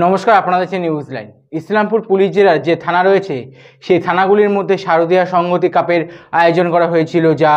নমস্কার, আপনারা দেখছেন নিউজ লাইন। ইসলামপুর পুলিশ জেলার যে থানা রয়েছে সেই থানাগুলির মধ্যে শারদীয়া সংহতি কাপের আয়োজন করা হয়েছিল, যা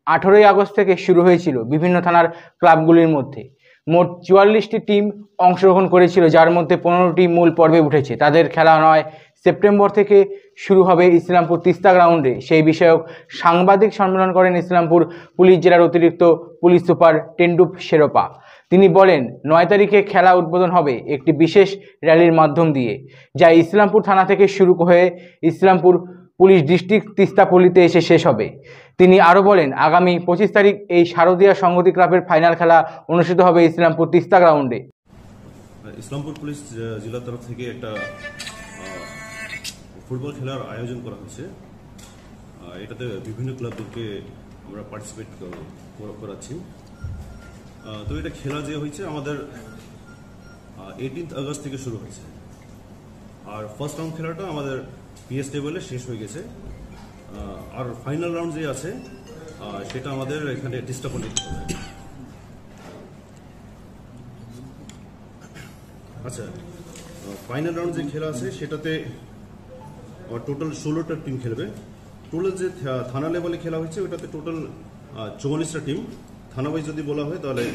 18ই আগস্ট থেকে শুরু হয়েছিল বিভিন্ন থানার ক্লাবগুলির মধ্যে। মোট 44টি টিম অংশগ্রহণ করেছিল, যার মধ্যে 15টি মূল পর্বে উঠেছে। তাদের খেলা 9 সেপ্টেম্বর থেকে শুরু হবে ইসলামপুর তিস্তা গ্রাউন্ডে। সেই বিষয়ক সাংবাদিক সম্মেলন করেন ইসলামপুর পুলিশ জেলার অতিরিক্ত পুলিশ সুপার টেন্ডুপ শেরোপা। তিনি বলেন, 9 তারিখে খেলা উদ্বোধন হবে একটি বিশেষ র্যালির মাধ্যম দিয়ে, যা ইসলামপুর থানা থেকে শুরু হয়ে ইসলামপুর পুলিশ ডিস্ট্রিক্ট তিস্তাপল্লীতে এসে শেষ হবে। তিনি আরও বলেন, আগামী 25 তারিখ এই শারদীয়া সংহতি ক্লাবের ফাইনাল খেলা অনুষ্ঠিত হবে ইসলামপুর তিস্তা গ্রাউন্ডে। ইসলামপুর পুলিশ জেলার তরফ থেকে একটা ফুটবল খেলার আয়োজন করা হয়েছে। এটাতে বিভিন্ন ক্লাবদেরকে আমরা পার্টিসিপেট করাচ্ছি। তো এটা খেলা যে হয়েছে আমাদের 18 আগস্ট থেকে শুরু হয়েছে, আর ফার্স্ট রাউন্ড খেলাটা আমাদের পিএস টেবলে শেষ হয়ে গেছে। আর ফাইনাল রাউন্ড যে আছে সেটা আমাদের এখানে তিস্তাপল্লীতে হবে। আচ্ছা, ফাইনাল রাউন্ড যে খেলা আছে সেটাতে টোটাল 16টা টিম খেলবে। টোটাল যে থানা লেভেলে খেলা হয়েছে ওটাতে টোটাল 44টা টিম। থানা ওয়াইজ যদি বলা হয় তাহলে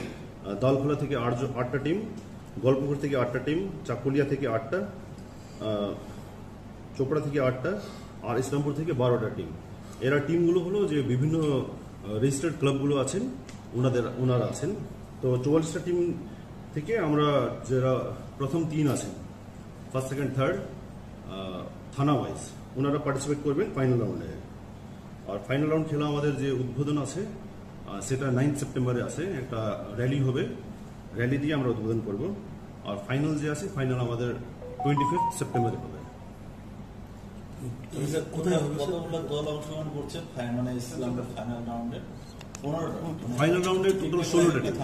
দালখোলা থেকে 8টা টিম, গল্পপুর থেকে 8টা টিম, চাকুলিয়া থেকে 8টা, চোপড়া থেকে 8টা, আর ইসলামপুর থেকে 12টা টিম। এরা টিমগুলো হলো যে বিভিন্ন রেজিস্টার্ড ক্লাবগুলো আছেন, ওনারা আছেন। তো 44টা টিম থেকে আমরা যারা প্রথম 3 আছেন, ফার্স্ট সেকেন্ড থার্ড থানা ওয়াইজ, ওনারা পার্টিসিপেট করবেন ফাইনাল রাউন্ডে। আর ফাইনাল রাউন্ড খেলা আমাদের যে উদ্বোধন আছে সেটা 9 সেপ্টেম্বরে আছে, একটা র্যালি হবে, র্যালি দিয়ে আমরা উদ্বোধন করব। আর ফাইনাল যে আছে ফাইনাল আমাদের 25 সেপ্টেম্বরে হবে। ফাইনাল রাউন্ডে টোটাল 16টা টিম।